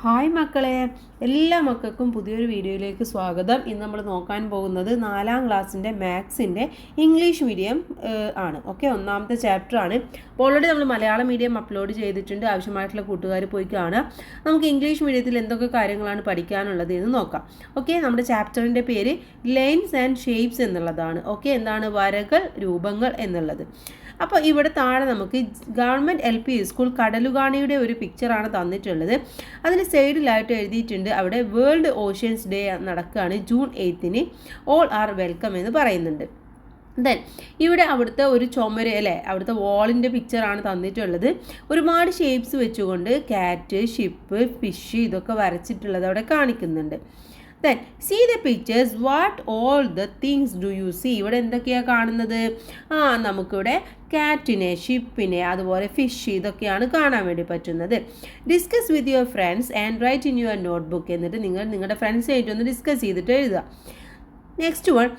Hi മക്കളെ, എല്ലാ മക്കൾക്കും പുതിയൊരു വീഡിയോയിലേക്ക് സ്വാഗതം. ഇന്ന് നമ്മൾ നോക്കാൻ പോകുന്നത് 4ാം ക്ലാസ്സിൻ്റെ മാത്സിൻ്റെ ഇംഗ്ലീഷ് മീഡിയം ആണ്. ഓക്കെ, ഒന്നാമത്തെ ചാപ്റ്റർ ആണ്. അപ്പോൾ ഓൾറെഡി നമ്മൾ മലയാളം മീഡിയം അപ്ലോഡ് ചെയ്തിട്ടുണ്ട്. ആവശ്യമായിട്ടുള്ള കൂട്ടുകാർ പോയി കാണുക. നമുക്ക് ഇംഗ്ലീഷ് മീഡിയത്തിൽ എന്തൊക്കെ കാര്യങ്ങളാണ് പഠിക്കാനുള്ളത് എന്ന് നോക്കാം. ഓക്കെ, നമ്മുടെ ചാപ്റ്ററിൻ്റെ പേര് ലൈൻസ് ആൻഡ് ഷേപ്സ് എന്നുള്ളതാണ്. ഓക്കെ, എന്താണ് വരകൾ, രൂപങ്ങൾ എന്നുള്ളത്. അപ്പോൾ ഇവിടെ താഴെ നമുക്ക് ഗവൺമെൻറ് LP സ്കൂൾ കടലുകാണിയുടെ ഒരു പിക്ചറാണ് തന്നിട്ടുള്ളത്. അതിന് സൈഡിലായിട്ട് എഴുതിയിട്ടുണ്ട് അവിടെ വേൾഡ് ഓഷ്യൻസ് ഡേ നടക്കുകയാണ് ജൂൺ 8-ന്. ഓൾ ആർ വെൽക്കം എന്ന് പറയുന്നുണ്ട്. ദെൻ ഇവിടെ അവിടുത്തെ ഒരു ചുമര് അല്ലേ, അവിടുത്തെ വാളിൻ്റെ പിക്ചറാണ് തന്നിട്ടുള്ളത്. ഒരുപാട് ഷേപ്സ് വെച്ചുകൊണ്ട് ക്യാറ്റ്, ഷിപ്പ്, ഫിഷ് ഇതൊക്കെ വരച്ചിട്ടുള്ളത് അവിടെ കാണിക്കുന്നുണ്ട്. Then see the pictures, what all the things do you see. ഇവിടെ എന്തൊക്കെയാണ് കാണുന്നത്? നമുക്കിവിടെ ക്യാറ്റിനെ, ഷിപ്പിനെ, അതുപോലെ ഫിഷ് ഇതൊക്കെയാണ് കാണാൻ വേണ്ടി പറ്റുന്നത്. Discuss with your friends and write in your notebook. എന്നിട്ട് നിങ്ങളുടെ ഫ്രണ്ട്സായിട്ടൊന്ന് ഡിസ്കസ് ചെയ്തിട്ട് എഴുതുക. Next one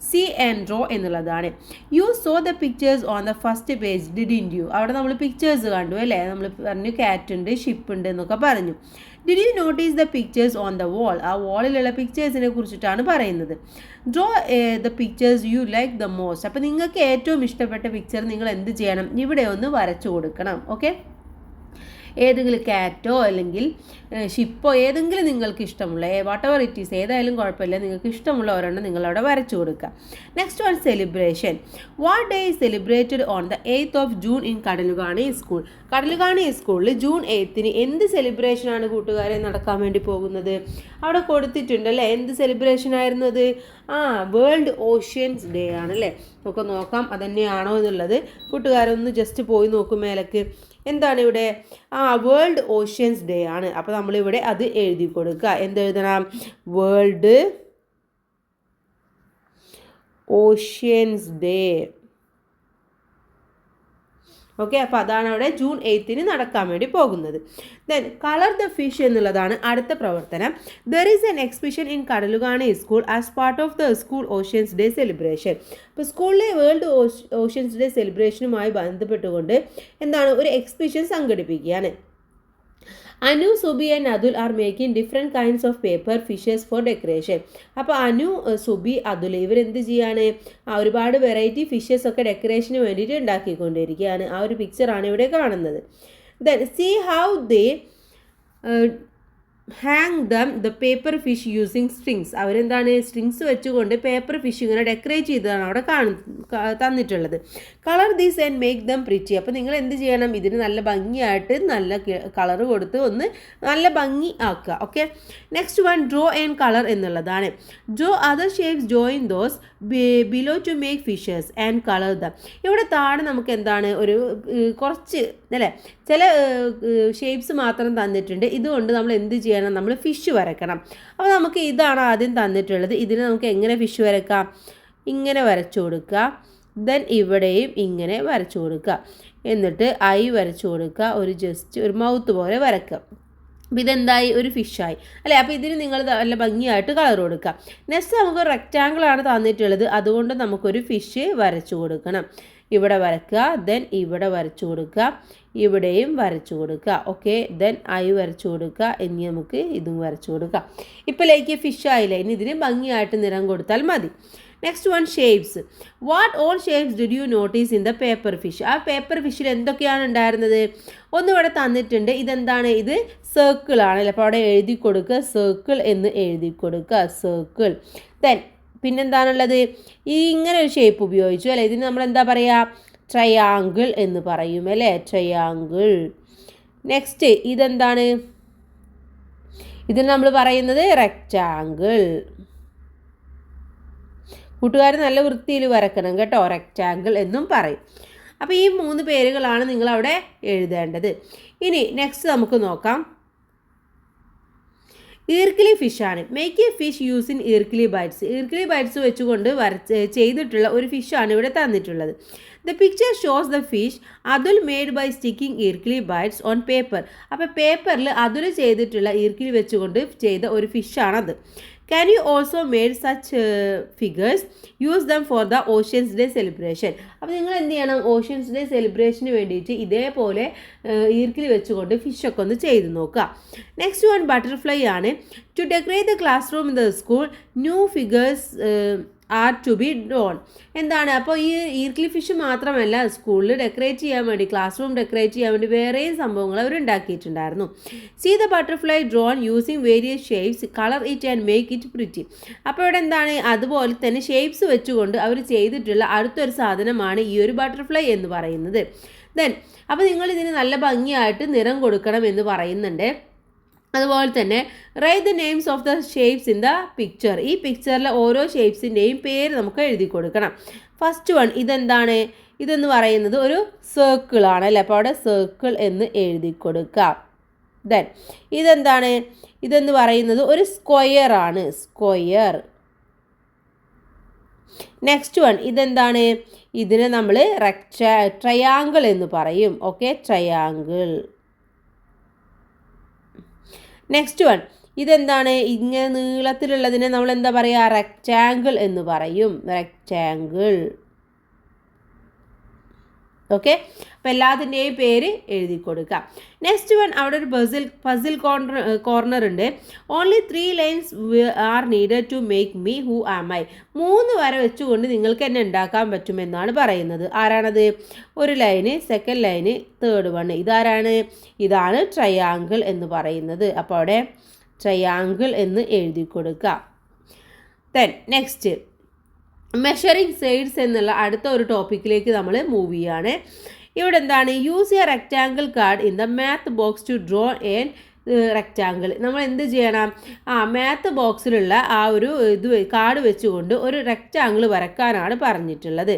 see and draw എന്നുള്ളതാണ്. You saw the pictures on the first page didn't you. അവിടെ നമ്മൾ പിക്ചേഴ്സ് കണ്ടു അല്ലേ, നമ്മൾ പറഞ്ഞു ക്യാറ്റ് ഉണ്ട്, ഷിപ്പ് ഉണ്ട് എന്നൊക്കെ പറഞ്ഞു. Did you notice the pictures on the wall. ആ വാളിലുള്ള പിക്ചേഴ്സിനെ കുറിച്ചിട്ടാണ് പറയുന്നത്. Draw the pictures you like the most. അപ്പോൾ നിങ്ങൾക്ക് ഏറ്റവും ഇഷ്ടപ്പെട്ട പിക്ചർ നിങ്ങൾ എന്ത് ചെയ്യണം? ഇവിടെ ഒന്ന് വരച്ചു കൊടുക്കണം. ഓക്കെ, ഏതെങ്കിലും ക്യാറ്റോ അല്ലെങ്കിൽ ഷിപ്പോ ഏതെങ്കിലും നിങ്ങൾക്ക് ഇഷ്ടമുള്ള വാട്ട് എവർ ഇറ്റ് ഈസ്, ഏതായാലും കുഴപ്പമില്ല, നിങ്ങൾക്ക് ഇഷ്ടമുള്ള ഒരെണ്ണം നിങ്ങളവിടെ വരച്ചു കൊടുക്കുക. Next one celebration. What day is celebrated on the 8th of June in Kadalukani school. Kadalukani സ്കൂളിൽ ജൂൺ 8-ന് എന്ത് സെലിബ്രേഷനാണ് കൂട്ടുകാരെ നടക്കാൻ വേണ്ടി പോകുന്നത്? അവിടെ കൊടുത്തിട്ടുണ്ട് അല്ലേ, എന്ത് സെലിബ്രേഷൻ ആയിരുന്നു അത്? വേൾഡ് ഓഷ്യൻസ് ഡേ ആണല്ലേ. നമുക്ക് നോക്കാം അതന്നെയാണോ എന്നുള്ളത്. കൂട്ടുകാരൊന്ന് ജസ്റ്റ് പോയി നോക്കും മേലേക്ക്. എന്താണ് ഇവിടെ? വേൾഡ് ഓഷ്യൻസ് ഡേ ആണ്. അപ്പോൾ നമ്മളിവിടെ അത് എഴുതി കൊടുക്കുക. എന്തെഴുതണം? World oceans day. ഓക്കെ, അപ്പോൾ അതാണ് അവിടെ ജൂൺ 8-ന് നടക്കാൻ വേണ്ടി പോകുന്നത്. ദെൻ കളർ ദ ഫിഷ് എന്നുള്ളതാണ് അടുത്ത പ്രവർത്തനം. There is an exhibition in Kadalukani school as part of the school oceans day celebration. ഇപ്പോൾ സ്കൂളിലെ വേൾഡ് ഓഷ്യൻസ് ഡേ സെലിബ്രേഷനുമായി ബന്ധപ്പെട്ടുകൊണ്ട് എന്താണ് ഒരു എക്സിബിഷൻ സംഘടിപ്പിക്കുകയാണ്. Anu, Subi and Athul are making different kinds of paper fishes for decoration. അപ്പോൾ അനു, സുബി, അതുൽ ഇവരെന്ത് ചെയ്യാണ്? ഒരുപാട് വെറൈറ്റി ഫിഷസ് ഒക്കെ ഡെക്കറേഷന് വേണ്ടിയിട്ട് ഉണ്ടാക്കിക്കൊണ്ടിരിക്കുകയാണ്. ആ ഒരു പിക്ചറാണ് ഇവിടെ കാണുന്നത്. Then see how they hang the paper fish using strings. അവരെന്താണ് സ്ട്രിങ്സ് വെച്ചുകൊണ്ട് പേപ്പർ ഫിഷ് ഇങ്ങനെ ഡെക്കറേറ്റ് ചെയ്തതാണ് അവിടെ തന്നിട്ടുള്ളത്. Colour these and make them pretty. അപ്പോൾ നിങ്ങൾ എന്ത് ചെയ്യണം? ഇതിന് നല്ല ഭംഗിയായിട്ട് നല്ല കളർ കൊടുത്ത് ഒന്ന് നല്ല ഭംഗി ആക്കുക. Okay, next one draw and colour എന്നുള്ളതാണ്. Draw other shapes join those below to make fishes and colour them. ഇവിടെ താഴെ നമുക്ക് എന്താണ് ഒരു കുറച്ച് അല്ലേ ചില ഷേപ്സ് മാത്രം തന്നിട്ടുണ്ട്. ഇതുകൊണ്ട് നമ്മൾ എന്ത് ചെയ്യണം? നമ്മൾ ഫിഷ് വരയ്ക്കണം. അപ്പോൾ നമുക്ക് ഇതാണ് ആദ്യം തന്നിട്ടുള്ളത്. ഇതിന് നമുക്ക് എങ്ങനെ ഫിഷ് വരയ്ക്കാം? ഇങ്ങനെ വരച്ചു കൊടുക്കുക. ദെൻ ഇവിടെയും ഇങ്ങനെ വരച്ചു കൊടുക്കുക. എന്നിട്ട് ഐ വരച്ചു കൊടുക്കുക. ഒരു മൗത്ത് പോലെ വരയ്ക്കുക. അപ്പോൾ ഇതെന്തായി? ഒരു ഫിഷായി അല്ലേ. അപ്പോൾ ഇതിന് നിങ്ങൾ നല്ല ഭംഗിയായിട്ട് കളർ കൊടുക്കുക. നെക്സ്റ്റ് നമുക്ക് റെക്റ്റാങ്കിളാണ് തന്നിട്ടുള്ളത്. അതുകൊണ്ട് നമുക്കൊരു ഫിഷ് വരച്ചു കൊടുക്കണം. ഇവിടെ വരയ്ക്കുക. ദെൻ ഇവിടെ വരച്ചു കൊടുക്കുക. ഇവിടെയും വരച്ചു കൊടുക്കുക. ഓക്കെ, ദെൻ ഐ വരച്ചു കൊടുക്കുക. ഇനി നമുക്ക് ഇതും വരച്ചു കൊടുക്കാം. ഇപ്പോഴേക്ക് ഫിഷ് ആയില്ല. ഇനി ഇതിന് ഭംഗിയായിട്ട് നിറം കൊടുത്താൽ മതി. Next one shapes. What all shapes did you notice in the paper fish. ആ പേപ്പർ ഫിഷിൽ എന്തൊക്കെയാണ് ഉണ്ടായിരുന്നത്? ഒന്നിവിടെ തന്നിട്ടുണ്ട്. ഇതെന്താണ്? ഇത് സർക്കിളാണല്ലോ. അപ്പോൾ അവിടെ എഴുതി കൊടുക്കുക, സർക്കിൾ എന്ന് എഴുതി കൊടുക്കുക, സർക്കിൾ. ദെൻ പിന്നെന്താണുള്ളത്? ഇങ്ങനെ ഒരു ഷേപ്പ് ഉപയോഗിച്ചു അല്ലേ. ഇതിന് നമ്മൾ എന്താ പറയുക? ട്രയാങ്കിൾ എന്ന് പറയും അല്ലേ, ട്രയാങ്കിൾ. നെക്സ്റ്റ് ഇതെന്താണ്? ഇതിന് നമ്മൾ പറയുന്നത് റെക്റ്റാങ്കിൾ. കൂട്ടുകാർ നല്ല വൃത്തിയിൽ വരക്കണം കേട്ടോ, റെക്റ്റാങ്കിൾ എന്നും പറയും. അപ്പോൾ ഈ 3 പേരുകളാണ് നിങ്ങളവിടെ എഴുതേണ്ടത്. ഇനി നെക്സ്റ്റ് നമുക്ക് നോക്കാം. ഈർക്കിലി ഫിഷാണ്. മേക്ക് എ ഫിഷ് യൂസിങ് ഈർക്കിലി ബൈറ്റ്സ്. ഈർക്കിലി ബൈറ്റ്സ് വെച്ചുകൊണ്ട് ചെയ്തിട്ടുള്ള ഒരു ഫിഷാണ് ഇവിടെ തന്നിട്ടുള്ളത്. The picture shows the fish Athul made by sticking ഈർക്കിലി ബൈറ്റ്സ് ഓൺ പേപ്പർ. അപ്പോൾ പേപ്പറിൽ അതുൽ ചെയ്തിട്ടുള്ള ഈർക്കിലി വെച്ചുകൊണ്ട് ചെയ്ത ഒരു ഫിഷാണത്. Can you also made such figures? Use them for the Oceans Day celebration. അപ്പോൾ നിങ്ങൾ എന്ത് ചെയ്യണം, ഓഷ്യൻസ് ഡേ സെലിബ്രേഷന് വേണ്ടിയിട്ട് ഇതേപോലെ ഈർക്കിൽ വെച്ചുകൊണ്ട് ഫിഷൊക്കെ ഒന്ന് ചെയ്ത് നോക്കുക. നെക്സ്റ്റ് വൺ ബട്ടർഫ്ലൈ ആണ്. To decorate the classroom in the school new figures are to be drawn. എന്താണ്, അപ്പോൾ ഈ ഈർക്കിലി ഫിഷ് മാത്രമല്ല സ്കൂളിൽ ഡെക്കറേറ്റ് ചെയ്യാൻ വേണ്ടി, ക്ലാസ് റൂം ഡെക്കറേറ്റ് ചെയ്യാൻ വേണ്ടി വേറെയും സംഭവങ്ങൾ അവർ ഉണ്ടാക്കിയിട്ടുണ്ടായിരുന്നു. See the butterfly drawn using various shapes, colour it and make it pretty. അപ്പോൾ ഇവിടെ എന്താണ്, അതുപോലെ തന്നെ ഷേപ്സ് വെച്ചുകൊണ്ട് അവർ ചെയ്തിട്ടുള്ള അടുത്തൊരു സാധനമാണ് ഈ ഒരു ബട്ടർഫ്ലൈ എന്ന് പറയുന്നത്. അപ്പോൾ നിങ്ങൾ ഇതിന് നല്ല ഭംഗിയായിട്ട് നിറം കൊടുക്കണം എന്ന് പറയുന്നുണ്ട്. അതുപോലെ തന്നെ write the names of the shapes in the picture. ഈ പിക്ചറിലെ ഓരോ ഷേപ്സിൻ്റെയും പേര് നമുക്ക് എഴുതി കൊടുക്കണം. ഫസ്റ്റ് വൺ ഇതെന്താണ്, ഇതെന്ന് പറയുന്നത് ഒരു സർക്കിളാണ് അല്ലേ, അപ്പോൾ അവിടെ സർക്കിൾ എന്ന് എഴുതി കൊടുക്കാം. ദെൻ ഇതെന്താണ്, ഇതെന്ന് പറയുന്നത് ഒരു സ്ക്വയർ ആണ്, സ്ക്വയർ. നെക്സ്റ്റ് വൺ ഇതെന്താണ്, ഇതിനെ നമ്മൾ ട്രയാങ്കിൾ എന്ന് പറയും. Okay, triangle. നെക്സ്റ്റ് വൺ ഇതെന്താണ്, ഇങ്ങനെ നീളത്തിലുള്ളതിനെ നമ്മൾ എന്താ പറയുക, റെക്റ്റാങ്കിൾ എന്ന് പറയും, റെക്റ്റാങ്കിൾ. ഓക്കെ, അപ്പോൾ എല്ലാത്തിൻ്റെയും പേര് എഴുതി കൊടുക്കാം. നെക്സ്റ്റ് വൺ അവിടെ ഒരു പസിൽ കോർണർ ഉണ്ട്. Only 3 lines are needed to make me who am I. 3 വര വെച്ചുകൊണ്ട് നിങ്ങൾക്ക് എന്നെ ഉണ്ടാക്കാൻ പറ്റുമെന്നാണ് പറയുന്നത്. ആരാണത്, ഒരു line, second line, third one. ഇതാരാണ്, ഇതാണ് ട്രയാങ്കിൾ എന്ന് പറയുന്നത്. അപ്പോൾ അവിടെ ട്രയാങ്കിൾ എന്ന് എഴുതി കൊടുക്കുക. നെക്സ്റ്റ് മെഷറിംഗ് സൈഡ്സ് എന്നുള്ള അടുത്ത ഒരു ടോപ്പിക്കിലേക്ക് നമ്മൾ മൂവ് ചെയ്യാണ്. ഇവിടെ എന്താണ്, use a rectangle card in the math box to draw an rectangle. നമ്മൾ എന്ത് ചെയ്യണം, മാത്ത് ബോക്സിലുള്ള ആ ഒരു കാർഡ് വെച്ചുകൊണ്ട് ഒരു റെക്റ്റാങ്കിൾ വരക്കാനാണ് പറഞ്ഞിട്ടുള്ളത്.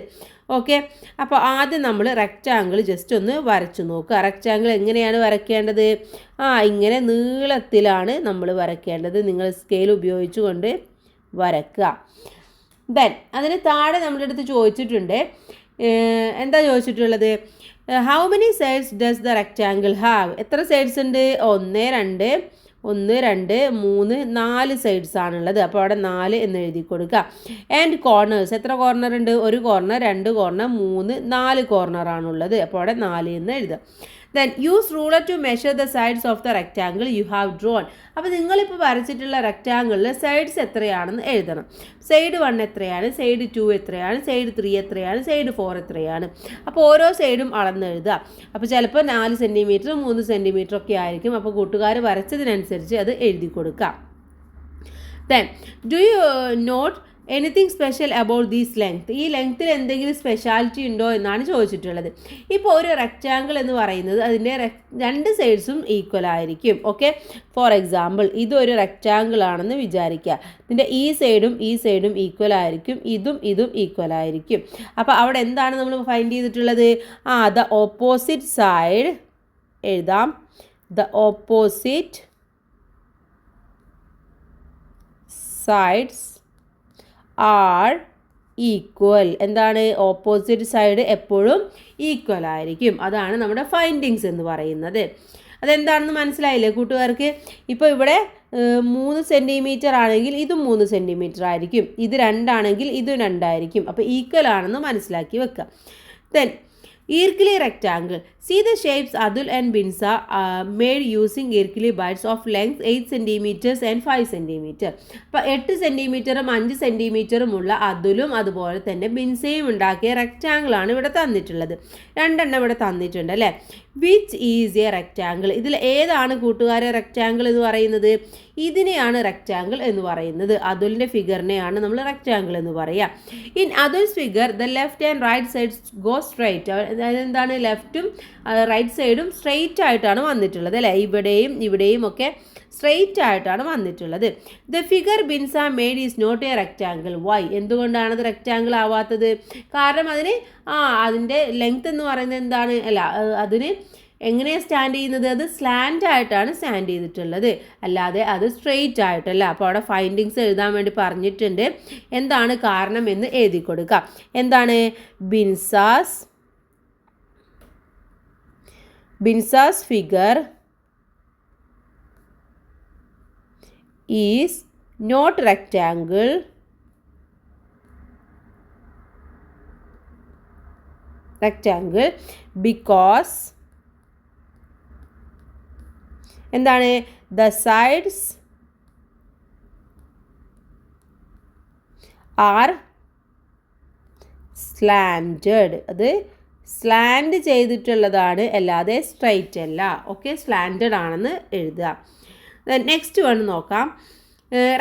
ഓക്കെ, അപ്പോൾ ആദ്യം നമ്മൾ റെക്റ്റാങ്കിൾ ജസ്റ്റ് ഒന്ന് വരച്ചു നോക്കുക. റെക്റ്റാങ്കിൾ എങ്ങനെയാണ് വരയ്ക്കേണ്ടത്, ഇങ്ങനെ നീളത്തിലാണ് നമ്മൾ വരയ്ക്കേണ്ടത്. നിങ്ങൾ സ്കെയിൽ ഉപയോഗിച്ചുകൊണ്ട് വരക്കുക. അതിന് താഴെ നമ്മുടെ അടുത്ത് ചോദിച്ചിട്ടുണ്ട്, എന്താ ചോദിച്ചിട്ടുള്ളത്, how many sides does the rectangle have. എത്ര സൈഡ്സ് ഉണ്ട്, 1 2 3 4 സൈഡ്സ് ആണുള്ളത്. അപ്പോൾ അവിടെ 4 എന്ന് എഴുതി കൊടുക്കുക. ആൻഡ് കോർണേഴ്സ്, എത്ര കോർണർ ഉണ്ട്, 1 കോർണർ, 2 കോർണർ, 3 4 കോർണർ ആണുള്ളത്. അപ്പോൾ അവിടെ 4 എന്ന് എഴുതുക. Then use ruler to measure the sides of the rectangle you have drawn. അപ്പോൾ നിങ്ങളിപ്പോൾ വരച്ചിട്ടുള്ള റെക്റ്റാങ്കിളിൽ സൈഡ്സ് എത്രയാണെന്ന് എഴുതണം. സൈഡ് 1 എത്രയാണ്, സൈഡ് 2 എത്രയാണ്, സൈഡ് 3 എത്രയാണ്, സൈഡ് 4 എത്രയാണ്. അപ്പോൾ ഓരോ സൈഡും അളന്ന് എഴുതുക. അപ്പോൾ ചിലപ്പോൾ 4 സെൻറ്റിമീറ്റർ 3 സെൻറ്റിമീറ്റർ ഒക്കെ ആയിരിക്കും. അപ്പോൾ കൂട്ടുകാർ വരച്ചതിനനുസരിച്ച് അത് എഴുതി കൊടുക്കാം. Then do you note anything special about these length. ഈ ലെങ്ത്തിൽ എന്തെങ്കിലും സ്പെഷ്യാലിറ്റി ഉണ്ടോ എന്നാണ് ചോദിച്ചിട്ടുള്ളത്. ഇപ്പോൾ ഒരു റെക്റ്റാങ്കിൾ എന്ന് പറയുന്നത് അതിൻ്റെ 2 സൈഡ്സും ഈക്വൽ ആയിരിക്കും. ഓക്കെ, ഫോർ എക്സാമ്പിൾ ഇതൊരു റെക്റ്റാങ്കിൾ ആണെന്ന് വിചാരിക്കുക. ഇതിൻ്റെ ഈ സൈഡും ഈക്വൽ ആയിരിക്കും, ഇതും ഈക്വൽ ആയിരിക്കും. അപ്പോൾ അവിടെ എന്താണ് നമ്മൾ ഫൈൻഡ് ചെയ്തിട്ടുള്ളത്, ദ ഓപ്പോസിറ്റ് സൈഡ് എഴുതാം. The opposite sides are equal. എന്താണ്, ഓപ്പോസിറ്റ് സൈഡ് എപ്പോഴും ഈക്വൽ ആയിരിക്കും. അതാണ് നമ്മുടെ ഫൈൻഡിങ്സ് എന്ന് പറയുന്നത്. അതെന്താണെന്ന് മനസ്സിലായില്ലേ കൂട്ടുകാർക്ക്? ഇപ്പോൾ ഇവിടെ 3 സെൻറ്റിമീറ്റർ ആണെങ്കിൽ ഇതും 3 സെൻറ്റിമീറ്റർ ആയിരിക്കും, ഇത് 2 ആണെങ്കിൽ ഇതും 2 ആയിരിക്കും. അപ്പോൾ ഈക്വൽ ആണെന്ന് മനസ്സിലാക്കി വെക്കുക. ദെൻ ഈർക്കിലി rectangle. See the shapes Adul and Binsa made using ഈർക്കിലി bits of length 8 centimeters and 5 centimeters. അപ്പോൾ 8 സെൻറ്റിമീറ്ററും 5 സെൻറ്റിമീറ്ററും ഉള്ള അതുലും അതുപോലെ തന്നെ ബിൻസയും ഉണ്ടാക്കിയ റെക്റ്റാങ്കിളാണ് ഇവിടെ തന്നിട്ടുള്ളത്. 2 എണ്ണം ഇവിടെ തന്നിട്ടുണ്ട് അല്ലേ. Which is A rectangle. ഇതിൽ ഏതാണ് കൂട്ടുകാരെ റെക്റ്റാങ്കിൾ എന്ന് പറയുന്നത്? ഇതിനെയാണ് റെക്റ്റാങ്കിൾ എന്ന് പറയുന്നത്. അതുലിൻ്റെ ഫിഗറിനെയാണ് നമ്മൾ റെക്റ്റാങ്കിൾ എന്ന് പറയുക. In Athul's figure the left and right sides go straight. അതായത് എന്താണ്, ലെഫ്റ്റും റൈറ്റ് സൈഡും സ്ട്രെയിറ്റ് ആയിട്ടാണ് വന്നിട്ടുള്ളത് അല്ലേ. ഇവിടെയും ഒക്കെ സ്ട്രെയിറ്റ് ആയിട്ടാണ് വന്നിട്ടുള്ളത്. The figure Binsa made is not a rectangle. Why? എന്തുകൊണ്ടാണത് റെക്റ്റാങ്കിൾ ആവാത്തത്? കാരണം അതിൻ്റെ ലെങ്ത് എന്ന് പറയുന്നത് എന്താണ്, അതിന് എങ്ങനെയാണ് സ്റ്റാൻഡ് ചെയ്യുന്നത്? അത് സ്ലാൻഡ് ആയിട്ടാണ് സ്റ്റാൻഡ് ചെയ്തിട്ടുള്ളത്, അല്ലാതെ അത് സ്ട്രെയിറ്റ് ആയിട്ടല്ല. അപ്പോൾ അവിടെ ഫൈൻഡിങ്സ് എഴുതാൻ വേണ്ടി പറഞ്ഞിട്ടുണ്ട്. എന്താണ് കാരണം എന്ന് എഴുതി കൊടുക്കാം. എന്താണ്? Binsa's figure is not rectangle because എന്താണ് the sides are slanted. അത് സ്ലാൻഡ് ചെയ്തിട്ടുള്ളതാണ്, അല്ലാതെ സ്ട്രൈറ്റ് അല്ല. ഓക്കെ, സ്ലാൻഡഡ് ആണെന്ന് എഴുതുക. നെക്സ്റ്റ് വൺ നോക്കാം.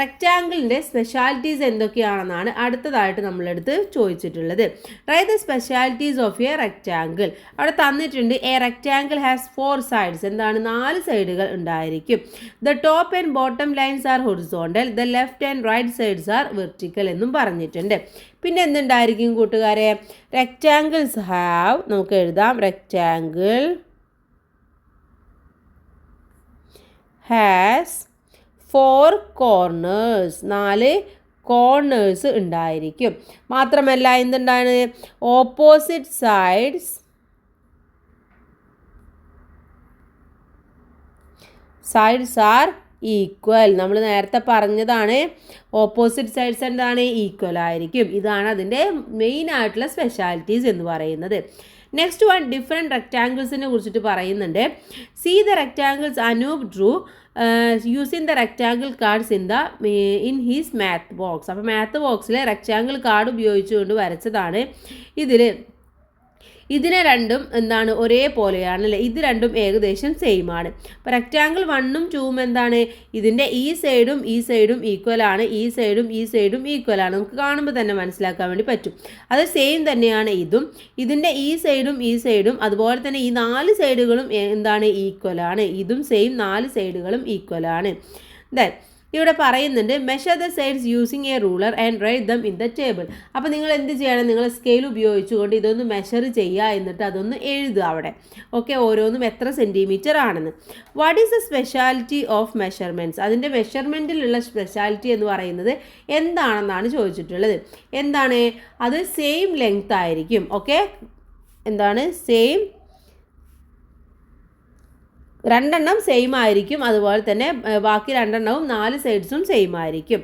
റെക്റ്റാങ്കിളിൻ്റെ സ്പെഷ്യാലിറ്റീസ് എന്തൊക്കെയാണെന്നാണ് അടുത്തതായിട്ട് നമ്മളെടുത്ത് ചോദിച്ചിട്ടുള്ളത്. Write the specialities of A rectangle. അവിടെ തന്നിട്ടുണ്ട് എ റെക്റ്റാങ്കിൾ ഹാസ് 4 സൈഡ്സ്. എന്താണ്? 4 സൈഡുകൾ ഉണ്ടായിരിക്കും. The top and bottom lines are horizontal, the left and right sides are vertical എന്നും പറഞ്ഞിട്ടുണ്ട്. പിന്നെ എന്തുണ്ടായിരിക്കും കൂട്ടുകാരെ? റെക്റ്റാങ്കിൾസ് ഹാവ്, നമുക്ക് എഴുതാം, റെക്റ്റാങ്കിൾ ഹാസ് 4 കോർണേഴ്സ്, 4 കോർണേഴ്സ് ഉണ്ടായിരിക്കും. മാത്രമല്ല എന്തുണ്ടാണ്? Opposite sides are equal. നമ്മൾ നേരത്തെ പറഞ്ഞതാണ്, ഓപ്പോസിറ്റ് സൈഡ്സ് എന്താണ്? ഈക്വൽ ആയിരിക്കും. ഇതാണ് അതിൻ്റെ മെയിൻ ആയിട്ടുള്ള സ്പെഷ്യാലിറ്റീസ് എന്ന് പറയുന്നത്. നെക്സ്റ്റ് വൺ, ഡിഫറെൻറ്റ് റെക്റ്റാങ്കിൾസിനെ കുറിച്ചിട്ട് പറയുന്നുണ്ട്. See the rectangles Anoop drew using the rectangle cards in his math box. അപ്പോൾ മാത്ത് ബോക്സിൽ റെക്റ്റാങ്കിൾ കാർഡ് ഉപയോഗിച്ചുകൊണ്ട് വരച്ചതാണ്. ഇതിനെ രണ്ടും എന്താണ്? ഒരേപോലെയാണ് അല്ലേ? ഇത് രണ്ടും ഏകദേശം സെയിം ആണ്. അപ്പോൾ റെക്റ്റാങ്കിൾ 1ഉം 2ഉം എന്താണ്? ഇതിൻ്റെ ഈ സൈഡും ഈക്വൽ ആണ്, ഈ സൈഡും ഈക്വൽ ആണ്. നമുക്ക് കാണുമ്പോൾ തന്നെ മനസ്സിലാക്കാൻ വേണ്ടി പറ്റും. അത് സെയിം തന്നെയാണ് ഇതും. ഇതിൻ്റെ ഈ സൈഡും അതുപോലെ തന്നെ ഈ 4 സൈഡുകളും എന്താണ്? ഈക്വൽ ആണ്. ഇതും സെയിം, 4 സൈഡുകളും ഈക്വൽ ആണ്. ദെൻ ഇവിടെ പറയുന്നുണ്ട് measure the sides using A ruler and write them in the table. അപ്പോൾ നിങ്ങൾ എന്ത് ചെയ്യണം? നിങ്ങൾ സ്കെയിൽ ഉപയോഗിച്ചുകൊണ്ട് ഇതൊന്ന് മെഷർ ചെയ്യുക, എന്നിട്ട് അതൊന്ന് എഴുതുക അവിടെ. ഓക്കെ, ഓരോന്നും എത്ര സെൻറ്റിമീറ്റർ ആണെന്ന്. What is the speciality of measurements? അതിൻ്റെ മെഷർമെൻറ്റിലുള്ള സ്പെഷ്യാലിറ്റി എന്ന് പറയുന്നത് എന്താണെന്നാണ് ചോദിച്ചിട്ടുള്ളത്. എന്താണ്? അത് സെയിം ലെങ്ത് ആയിരിക്കും. ഓക്കെ, എന്താണ്? സെയിം, രണ്ടെണ്ണം സെയിം ആയിരിക്കും. അതുപോലെ തന്നെ ബാക്കി രണ്ടെണ്ണവും 4 സൈഡ്സും സെയിം ആയിരിക്കും.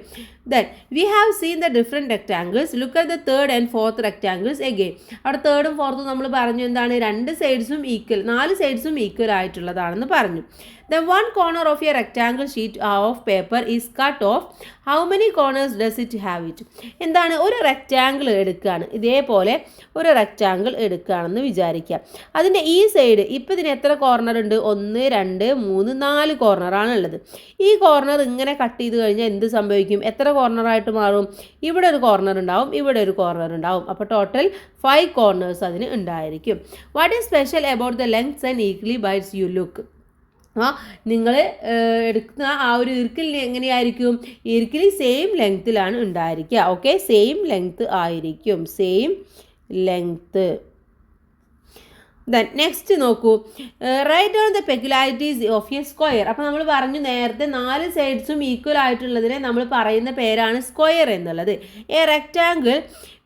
Then we have seen the different rectangles. Look at the third and fourth rectangles again. അവിടെ തേർഡും ഫോർത്തും നമ്മൾ പറഞ്ഞു എന്താണ്? 2 സൈഡ്സും ഈക്വൽ, 4 സൈഡ്സും ഈക്വൽ ആയിട്ടുള്ളതാണെന്ന് പറഞ്ഞു. Then one corner of a rectangle sheet of paper is cut off. How many corners does it have it? എന്താണ്? ഒരു rectangle എടുക്കുകയാണ്, ഇതേപോലെ ഒരു റെക്റ്റാങ്കിൾ എടുക്കുകയാണെന്ന് വിചാരിക്കുക. അതിൻ്റെ ഈ സൈഡ്, ഇപ്പോൾ ഇതിന് എത്ര കോർണർ ഉണ്ട്? 1, 2, 3, 4 കോർണറാണ് ഉള്ളത്. ഈ കോർണർ ഇങ്ങനെ കട്ട് ചെയ്ത് കഴിഞ്ഞാൽ എന്ത് സംഭവിക്കും? എത്ര കോർണറായിട്ട് മാറും? ഇവിടെ ഒരു കോർണർ ഉണ്ടാവും, ഇവിടെ ഒരു കോർണർ ഉണ്ടാവും. അപ്പോൾ ടോട്ടൽ 5 കോർണേഴ്സ് അതിന് ഉണ്ടായിരിക്കും. What is special about the lengths and equally bites you look? നിങ്ങൾ എടുക്കുന്ന ആ ഒരു ഇർക്കിൽ എങ്ങനെയായിരിക്കും? ഇർക്കിൽ സെയിം ലെങ്ത്തിലാണ് ഉണ്ടായിരിക്കുക. ഓക്കെ, സെയിം ലെങ്ത്ത് ആയിരിക്കും, സെയിം ലെങ്ത്ത്. ദെൻ നെക്സ്റ്റ് നോക്കൂ, write down the peculiarities of a square. അപ്പോൾ നമ്മൾ പറഞ്ഞു നേരത്തെ 4 സൈഡ്സും ഈക്വൽ ആയിട്ടുള്ളതിനെ നമ്മൾ പറയുന്ന പേരാണ് സ്ക്വയർ എന്നുള്ളത്. A rectangle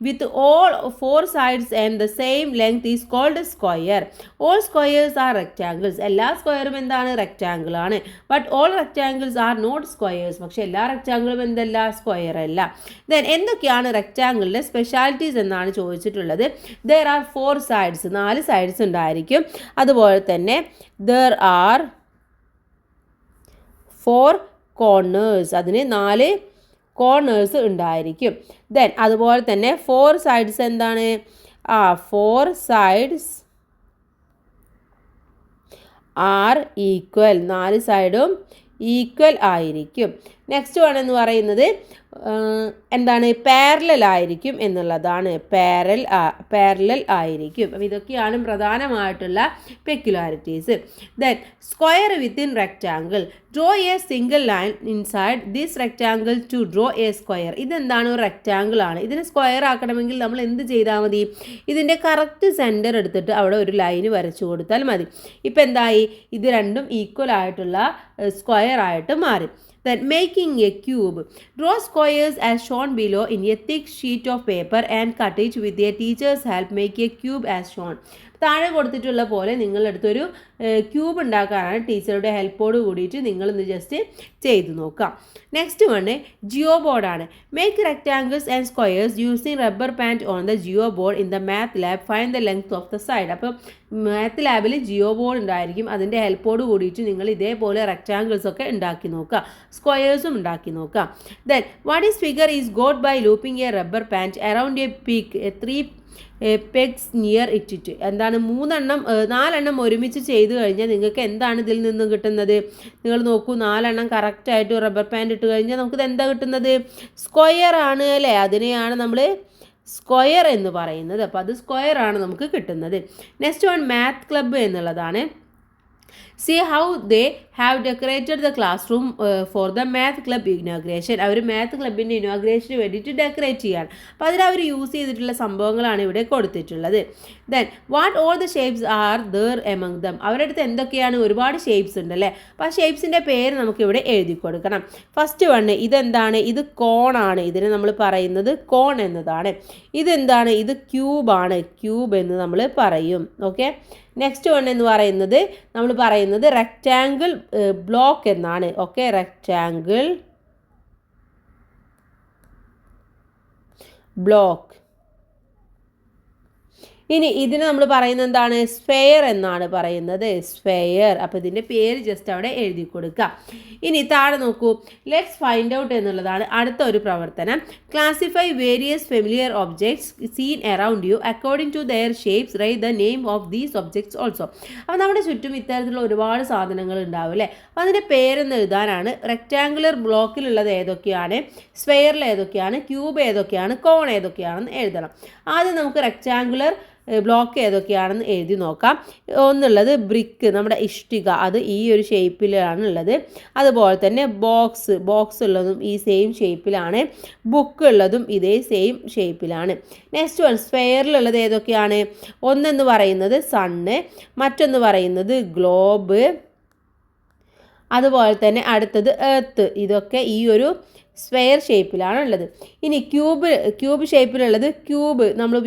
with all 4 sides and the same length is called square. All squares are rectangles. എല്ലാ സ്ക്വയറും എന്താണ്? റെക്റ്റാങ്കിൾ ആണ്. But all rectangles are not squares. പക്ഷെ എല്ലാ റെക്റ്റാങ്കിളും എന്തല്ല? സ്ക്വയർ അല്ല. ദെൻ എന്തൊക്കെയാണ് റെക്റ്റാങ്കിളിൻ്റെ സ്പെഷ്യാലിറ്റീസ് എന്നാണ് ചോദിച്ചിട്ടുള്ളത്. ദർ ആർ 4 sides, 4 സൈഡ്സ് ഉണ്ടായിരിക്കും. അതുപോലെ തന്നെ ദർ ആർ 4 corners, അതിന് 4 കോർണേഴ്സ് ഉണ്ടായിരിക്കും. ദെൻ അതുപോലെ തന്നെ 4 സൈഡ്സ് എന്താണ്? 4 sides ആർ ഈക്വൽ, 4 സൈഡും ഈക്വൽ ആയിരിക്കും. നെക്സ്റ്റ് വൺ എന്ന് പറയുന്നത് എന്താണ്? പാരലൽ ആയിരിക്കും എന്നുള്ളതാണ്. പാരലൽ ആയിരിക്കും. അപ്പോൾ ഇതൊക്കെയാണ് പ്രധാനമായിട്ടുള്ള peculiarities. Then square within rectangle. Draw a single line inside this rectangle to draw a square. ഇതെന്താണ്? ഒരു റെക്റ്റാങ്കിൾ ആണ്. ഇതിനെ സ്ക്വയർ ആക്കണമെങ്കിൽ നമ്മൾ എന്ത് ചെയ്താൽ മതി? ഇതിൻ്റെ കറക്റ്റ് സെൻറ്റർ എടുത്തിട്ട് അവിടെ ഒരു ലൈന് വരച്ചു കൊടുത്താൽ മതി. ഇപ്പം എന്തായി? ഇത് രണ്ടും ഈക്വൽ ആയിട്ടുള്ള സ്ക്വയർ ആയിട്ട് മാറി. Then making a cube. Draw squares as shown below in a thick sheet of paper and cut it with a teacher's help. Make a cube as shown. താഴെ കൊടുത്തിട്ടുള്ള പോലെ നിങ്ങളെടുത്തൊരു ക്യൂബ് ഉണ്ടാക്കാനാണ് ടീച്ചറുടെ ഹെൽപ്പോട് കൂടിയിട്ട് നിങ്ങളൊന്ന് ജസ്റ്റ് ചെയ്ത് നോക്കാം. നെക്സ്റ്റ് വണ് ജിയോ ബോർഡാണ്. Make rectangles and squares using rubber band on the geo board in the math lab find the length of the side. അപ്പോൾ മാത്ത് ലാബിൽ ജിയോ ബോർഡ് ഉണ്ടായിരിക്കും. അതിൻ്റെ ഹെൽപ്പോട് കൂടിയിട്ട് നിങ്ങൾ ഇതേപോലെ റെക്ടാങ്കിൾസ് ഒക്കെ ഉണ്ടാക്കി നോക്കുക, സ്ക്വയേഴ്സും ഉണ്ടാക്കി നോക്കുക. Then what is figure is got by looping a rubber band around a peak 3 pegs near it. എന്താണ് 4 ഒരുമിച്ച് ചെയ്ത് കഴിഞ്ഞാൽ നിങ്ങൾക്ക് എന്താണ് ഇതിൽ നിന്നും കിട്ടുന്നത്? നിങ്ങൾ നോക്കൂ, 4 കറക്റ്റായിട്ട് റബ്ബർ ബാൻഡ് ഇട്ട് കഴിഞ്ഞാൽ നമുക്കിത് എന്താ കിട്ടുന്നത്? സ്ക്വയർ ആണ് അല്ലേ? അതിനെയാണ് നമ്മൾ സ്ക്വയർ എന്ന് പറയുന്നത്. അപ്പോൾ അത് സ്ക്വയർ ആണ് നമുക്ക് കിട്ടുന്നത്. നെക്സ്റ്റ് വൺ മാത്ത് ക്ലബ്ബ് എന്നുള്ളതാണ്. See how they have decorated the classroom for the math club inauguration. അവർ മാത്ത് ക്ലബിൻ്റെ ഇനോഗ്രേഷന് വേണ്ടിയിട്ട് ഡെക്കറേറ്റ് ചെയ്യാണ്. അപ്പോൾ അതിൽ അവർ യൂസ് ചെയ്തിട്ടുള്ള സംഭവങ്ങളാണ് ഇവിടെ കൊടുത്തിട്ടുള്ളത്. Then what all the shapes are there among them. അവരുടെ അടുത്ത് എന്തൊക്കെയാണ്? ഒരുപാട് ഷേപ്സ് ഉണ്ടല്ലേ. അപ്പോൾ ആ ഷേപ്സിൻ്റെ പേര് നമുക്കിവിടെ എഴുതി കൊടുക്കണം. ഫസ്റ്റ് വണ് ഇതെന്താണ്? ഇത് കോണാണ്. ഇതിന് നമ്മൾ പറയുന്നത് കോൺ എന്നതാണ്. ഇതെന്താണ്? ഇത് ക്യൂബാണ്. ക്യൂബ് എന്ന് നമ്മൾ പറയും. ഓക്കെ. നെക്സ്റ്റ് വൺ എന്ന് പറയുന്നത് നമ്മൾ പറയുന്നത് റെക്റ്റാങ്കിൾ ബ്ലോക്ക് എന്നാണ്. Okay, rectangle block. ഇനി ഇതിന് നമ്മൾ പറയുന്നത് എന്താണ്? സ്ഫെയർ എന്നാണ് പറയുന്നത്. സ്ഫെയർ. അപ്പോൾ ഇതിൻ്റെ പേര് ജസ്റ്റ് അവിടെ എഴുതി കൊടുക്കുക. ഇനി താഴെ നോക്കൂ, ലെറ്റ്സ് ഫൈൻഡ് ഔട്ട് എന്നുള്ളതാണ് അടുത്ത ഒരു പ്രവർത്തനം. Classify various familiar objects seen around you according to their shapes. Write the name of these objects also. അപ്പോൾ നമ്മുടെ ചുറ്റും ഇത്തരത്തിലുള്ള ഒരുപാട് സാധനങ്ങൾ ഉണ്ടാവും അല്ലേ. അപ്പോൾ അതിൻ്റെ പേരെന്ന് എഴുതാനാണ്. റെക്റ്റാങ്കുലർ ബ്ലോക്കിലുള്ളത് ഏതൊക്കെയാണ്, സ്ഫെയറിൽ ഏതൊക്കെയാണ്, ക്യൂബ് ഏതൊക്കെയാണ്, കോൺ ഏതൊക്കെയാണെന്ന് എഴുതണം. ആദ്യം നമുക്ക് റെക്റ്റാങ്കുലർ ബ്ലോക്ക് ഏതൊക്കെയാണെന്ന് എഴുതി നോക്കാം. ഒന്നുള്ളത് ബ്രിക്ക്, നമ്മുടെ ഇഷ്ടിക, അത് ഈ ഒരു ഷേപ്പിലാണ് ഉള്ളത്. അതുപോലെ തന്നെ ബോക്സ് ഉള്ളതും ഈ സെയിം ഷേപ്പിലാണ്. ബുക്ക് ഉള്ളതും ഇതേ സെയിം ഷേപ്പിലാണ്. നെക്സ്റ്റ് വൺ സ്ഫെയറിലുള്ളത് ഏതൊക്കെയാണ്? ഒന്നെന്ന് പറയുന്നത് സണ്ണ്, മറ്റൊന്ന് പറയുന്നത് ഗ്ലോബ്, അതുപോലെ തന്നെ അടുത്തത് എർത്ത്. ഇതൊക്കെ ഈ ഒരു സ്ക്വയർ ഷേപ്പിലാണ് ഉള്ളത്. ഇനി ക്യൂബ് ഷേപ്പിലുള്ളത് ക്യൂബ്, നമ്മൾ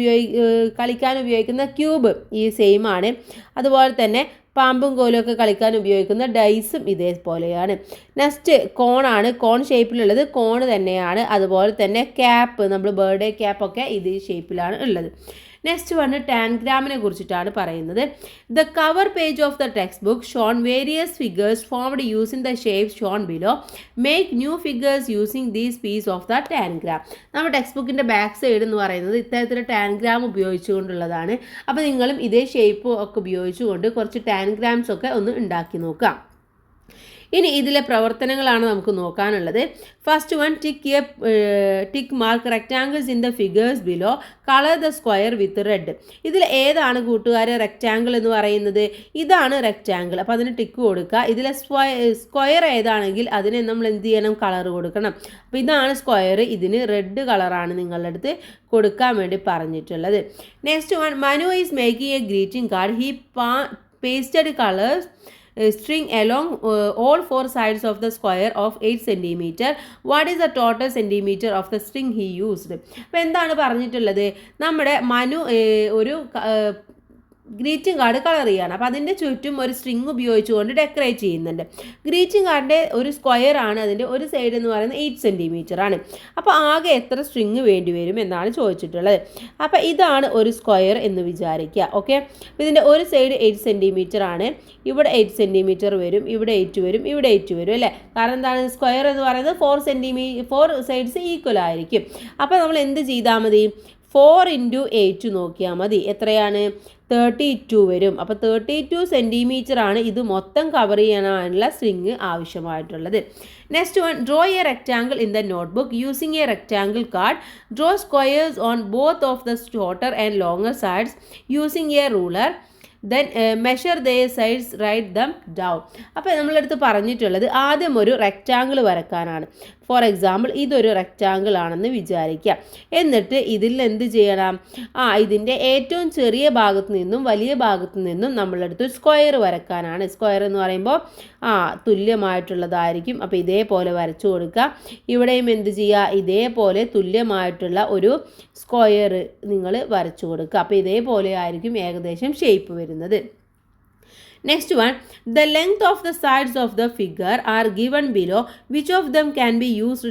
കളിക്കാൻ ഉപയോഗിക്കുന്ന ക്യൂബ് ഈ സെയിം ആണ്. അതുപോലെ തന്നെ പാമ്പും കോലൊക്കെ കളിക്കാൻ ഉപയോഗിക്കുന്ന ഡൈസും ഇതേപോലെയാണ്. നെക്സ്റ്റ് കോണാണ്. കോൺ ഷേപ്പിലുള്ളത് കോൺ തന്നെയാണ്. അതുപോലെ തന്നെ ക്യാപ്പ്, നമ്മൾ ബർത്ത്ഡേ ക്യാപ്പൊക്കെ ഇതേ ഷേപ്പിലാണ് ഉള്ളത്. നെക്സ്റ്റ് വണ് ടാൻഗ്രാമിനെ കുറിച്ചിട്ടാണ് പറയുന്നത്. The cover page of the textbook shown various figures formed using the shapes shown below. Make new figures using these piece of the tangram. നമ്മുടെ ടെക്സ്റ്റ് ബുക്കിൻ്റെ ബാക്ക് സൈഡ് എന്ന് പറയുന്നത് ഇത്തരത്തിലുള്ള ടാൻഗ്രാം ഉപയോഗിച്ചുകൊണ്ടുള്ളതാണ്. അപ്പോൾ നിങ്ങളും ഇതേ ഷേപ്പ് ഒക്കെ ഉപയോഗിച്ചുകൊണ്ട് കുറച്ച് ടാൻഗ്രാംസ് ഒക്കെ ഒന്ന് ഉണ്ടാക്കി നോക്കാം. ഇനി ഇതിലെ പ്രവർത്തനങ്ങളാണ് നമുക്ക് നോക്കാനുള്ളത്. First one, tick mark rectangles in the figures below, colour the square with red. ഇതിൽ ഏതാണ് കൂട്ടുകാരെ റെക്റ്റാങ്കിൾ എന്ന് പറയുന്നത്? ഇതാണ് റെക്റ്റാങ്കിൾ. അപ്പോൾ അതിന് ടിക്ക് കൊടുക്കുക. ഇതിലെ സ്ക്വയർ ഏതാണെങ്കിൽ അതിനെ നമ്മൾ എന്ത് ചെയ്യണം? കളർ കൊടുക്കണം. അപ്പോൾ ഇതാണ് സ്ക്വയർ. ഇതിന് റെഡ് കളറാണ് നിങ്ങളുടെ അടുത്ത് കൊടുക്കാൻ വേണ്ടി പറഞ്ഞിട്ടുള്ളത്. Next one, Manu is making A greeting card. He pasted colours string along all 4 sides of the square of 8 cm. What is the total centimeter of the string he used? അപ്പോൾ എന്താണ് പറഞ്ഞിട്ടുള്ളത്? നമ്മുടെ മനു ഒരു ഗ്രീറ്റിംഗ് കാർഡ് കളർ ചെയ്യാണ്. അപ്പോൾ അതിൻ്റെ ചുറ്റും ഒരു സ്ട്രിങ് ഉപയോഗിച്ചുകൊണ്ട് ഡെക്കറേറ്റ് ചെയ്യുന്നുണ്ട്. ഗ്രീറ്റിംഗ് കാർഡിൻ്റെ ഒരു സ്ക്വയർ ആണ്. അതിൻ്റെ ഒരു സൈഡ് എന്ന് പറയുന്നത് 8 cm ആണ്. അപ്പോൾ ആകെ എത്ര സ്ട്രിങ് വേണ്ടി വരും എന്നാണ് ചോദിച്ചിട്ടുള്ളത്. അപ്പോൾ ഇതാണ് ഒരു സ്ക്വയർ എന്ന് വിചാരിക്കുക. ഓക്കെ, അപ്പോൾ ഇതിൻ്റെ ഒരു സൈഡ് 8 cm ആണ്. ഇവിടെ 8 cm വരും, ഇവിടെ 8 വരും, ഇവിടെ 8 വരും അല്ലേ. കാരണം എന്താണ്? സ്ക്വയർ എന്ന് പറയുന്നത് 4 സൈഡ്സ് ഈക്വൽ ആയിരിക്കും. അപ്പോൾ നമ്മൾ എന്ത് ചെയ്താൽ മതി? 4 × 8 നോക്കിയാൽ മതി. എത്രയാണ്? 32 വരും. അപ്പോൾ 32 cm ആണ് ഇത് മൊത്തം കവർ ചെയ്യാനുള്ള സ്ട്രിങ് ആവശ്യമായിട്ടുള്ളത്. Next one, draw A rectangle in the notebook using A rectangle card. Draw squares on both of the shorter and longer sides using A ruler. Then measure the sides write them down. അപ്പോൾ നമ്മളടുത്ത് പറഞ്ഞിട്ടുള്ളത് ആദ്യം ഒരു rectangle വരക്കാനാണ്. For example ഇതൊരു rectangle ആണെന്ന് വിചാരിക്കുക. എന്നിട്ട് ഇതിൽ എന്ത് ചെയ്യണം? ഇതിൻ്റെ ഏറ്റവും ചെറിയ ഭാഗത്തു നിന്നും വലിയ ഭാഗത്തു നിന്നും നമ്മളടുത്ത് സ്ക്വയർ വരക്കാനാണ്. സ്ക്വയർ എന്ന് പറയുമ്പോൾ തുല്യമായിട്ടുള്ളതായിരിക്കും. അപ്പോൾ ഇതേപോലെ വരച്ചു കൊടുക്കുക. ഇവിടെയും എന്ത് ചെയ്യുക? ഇതേപോലെ തുല്യമായിട്ടുള്ള ഒരു സ്ക്വയർ നിങ്ങൾ വരച്ചു കൊടുക്കുക. അപ്പോൾ ഇതേപോലെ ആയിരിക്കും ഏകദേശം ഷേപ്പ് വരുന്നത്. Next one, the length of the sides of the figure are given below. Which of them can be used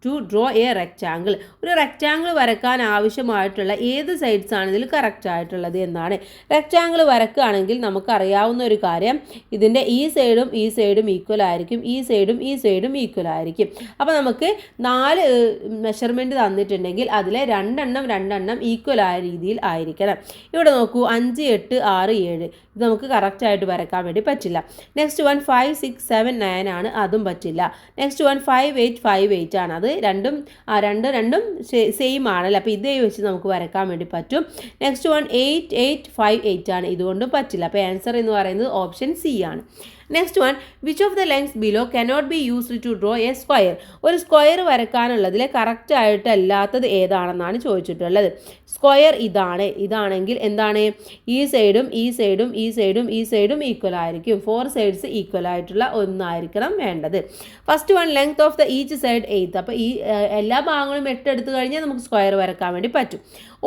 to draw a rectangle? ഒരു റെക്റ്റാങ്കിൾ വരക്കാൻ ആവശ്യമായിട്ടുള്ള ഏത് സൈഡ്സ് ആണ് ഇതിൽ കറക്റ്റ് ആയിട്ടുള്ളത് എന്നാണ്. റെക്റ്റാങ്കിൾ വരക്കുകയാണെങ്കിൽ നമുക്കറിയാവുന്ന ഒരു കാര്യം, ഇതിൻ്റെ ഈ സൈഡും ഈക്വൽ ആയിരിക്കും, ഈ സൈഡും ഈക്വൽ ആയിരിക്കും. അപ്പോൾ നമുക്ക് 4 മെഷർമെൻറ്റ് തന്നിട്ടുണ്ടെങ്കിൽ അതിലെ രണ്ടെണ്ണം ഈക്വൽ ആയ രീതിയിൽ ആയിരിക്കണം. ഇവിടെ നോക്കൂ, 5, 8, 6, 7 ഇത് നമുക്ക് കറക്റ്റായിട്ട് വരക്കാൻ വേണ്ടി പറ്റില്ല. നെക്സ്റ്റ് 1 5, 6, 7, 9 ആണ്, അതും പറ്റില്ല. നെക്സ്റ്റ് 1 5, 8 ആണ്, അത് രണ്ടും സെയിം ആണല്ലോ. അപ്പോൾ ഇതേ വെച്ച് നമുക്ക് വരക്കാൻ വേണ്ടി പറ്റും. നെക്സ്റ്റ് 1 8, 8, 5, 8 ആണ്, ഇതുകൊണ്ടും പറ്റില്ല. അപ്പോൾ ആൻസർ എന്ന് പറയുന്നത് ഓപ്ഷൻ സി ആണ്. Next one, which of the lengths below cannot be used to draw a square? ഒരു സ്ക്വയർ വരക്കാനുള്ളതിൽ കറക്റ്റ് ആയിട്ടല്ലാത്തത് ഏതാണെന്നാണ് ചോദിച്ചിട്ടുള്ളത്. സ്ക്വയർ ഇതാണെങ്കിൽ എന്താണ്? ഈ സൈഡും ഈക്വൽ ആയിരിക്കും. 4 സൈഡ്സ് ഈക്വൽ ആയിട്ടുള്ള ഒന്നായിരിക്കണം വേണ്ടത്. First one, length of the each side 8. അപ്പോൾ ഈ എല്ലാ ഭാഗങ്ങളും 8 എടുത്തു കഴിഞ്ഞാൽ നമുക്ക് സ്ക്വയർ വരക്കാൻ വേണ്ടി പറ്റും.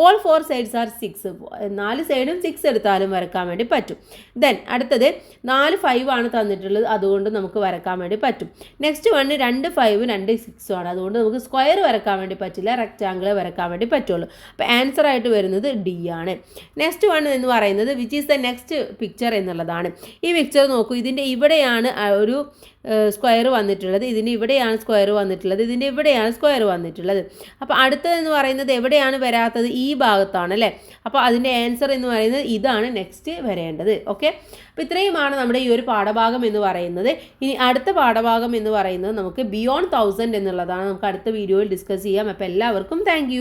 All 4 sides are 6. 4 സൈഡും 6 എടുത്താലും വരക്കാൻ വേണ്ടി പറ്റും. ദെൻ അടുത്തത് 4 5 ആണ് തന്നിട്ടുള്ളത്, അതുകൊണ്ട് നമുക്ക് വരക്കാൻ വേണ്ടി പറ്റും. നെക്സ്റ്റ് വൺ 2 5 2 6 ആണ്, അതുകൊണ്ട് നമുക്ക് സ്ക്വയർ വരക്കാൻ വേണ്ടി പറ്റില്ല, റെക്റ്റാങ്കിൾ വരക്കാൻ വേണ്ടി പറ്റുള്ളൂ. അപ്പോൾ ആൻസർ ആയിട്ട് വരുന്നത് ഡി ആണ്. നെക്സ്റ്റ് വൺ എന്ന് പറയുന്നത് which is the next picture എന്നുള്ളതാണ്. ഈ പിക്ചർ നോക്കൂ, ഇതിൻ്റെ ഇവിടെയാണ് ഒരു സ്ക്വയർ വന്നിട്ടുള്ളത്, ഇതിൻ്റെ ഇവിടെയാണ് സ്ക്വയർ വന്നിട്ടുള്ളത്, ഇതിൻ്റെ ഇവിടെയാണ് സ്ക്വയർ വന്നിട്ടുള്ളത്. അപ്പോൾ അടുത്തതെന്ന് പറയുന്നത് എവിടെയാണ് വരാത്തത്? ഈ ഭാഗത്താണ് അല്ലേ. അപ്പോൾ അതിൻ്റെ ആൻസർ എന്ന് പറയുന്നത് ഇതാണ് നെക്സ്റ്റ് വരേണ്ടത്. ഓക്കെ, അപ്പോൾ ഇത്രയുമാണ് നമ്മുടെ ഈ ഒരു പാഠഭാഗം എന്ന് പറയുന്നത്. ഇനി അടുത്ത പാഠഭാഗം എന്ന് പറയുന്നത് നമുക്ക് ബിയോണ്ട് 1000 എന്നുള്ളതാണ്. നമുക്ക് അടുത്ത വീഡിയോയിൽ ഡിസ്കസ് ചെയ്യാം. അപ്പോൾ എല്ലാവർക്കും താങ്ക്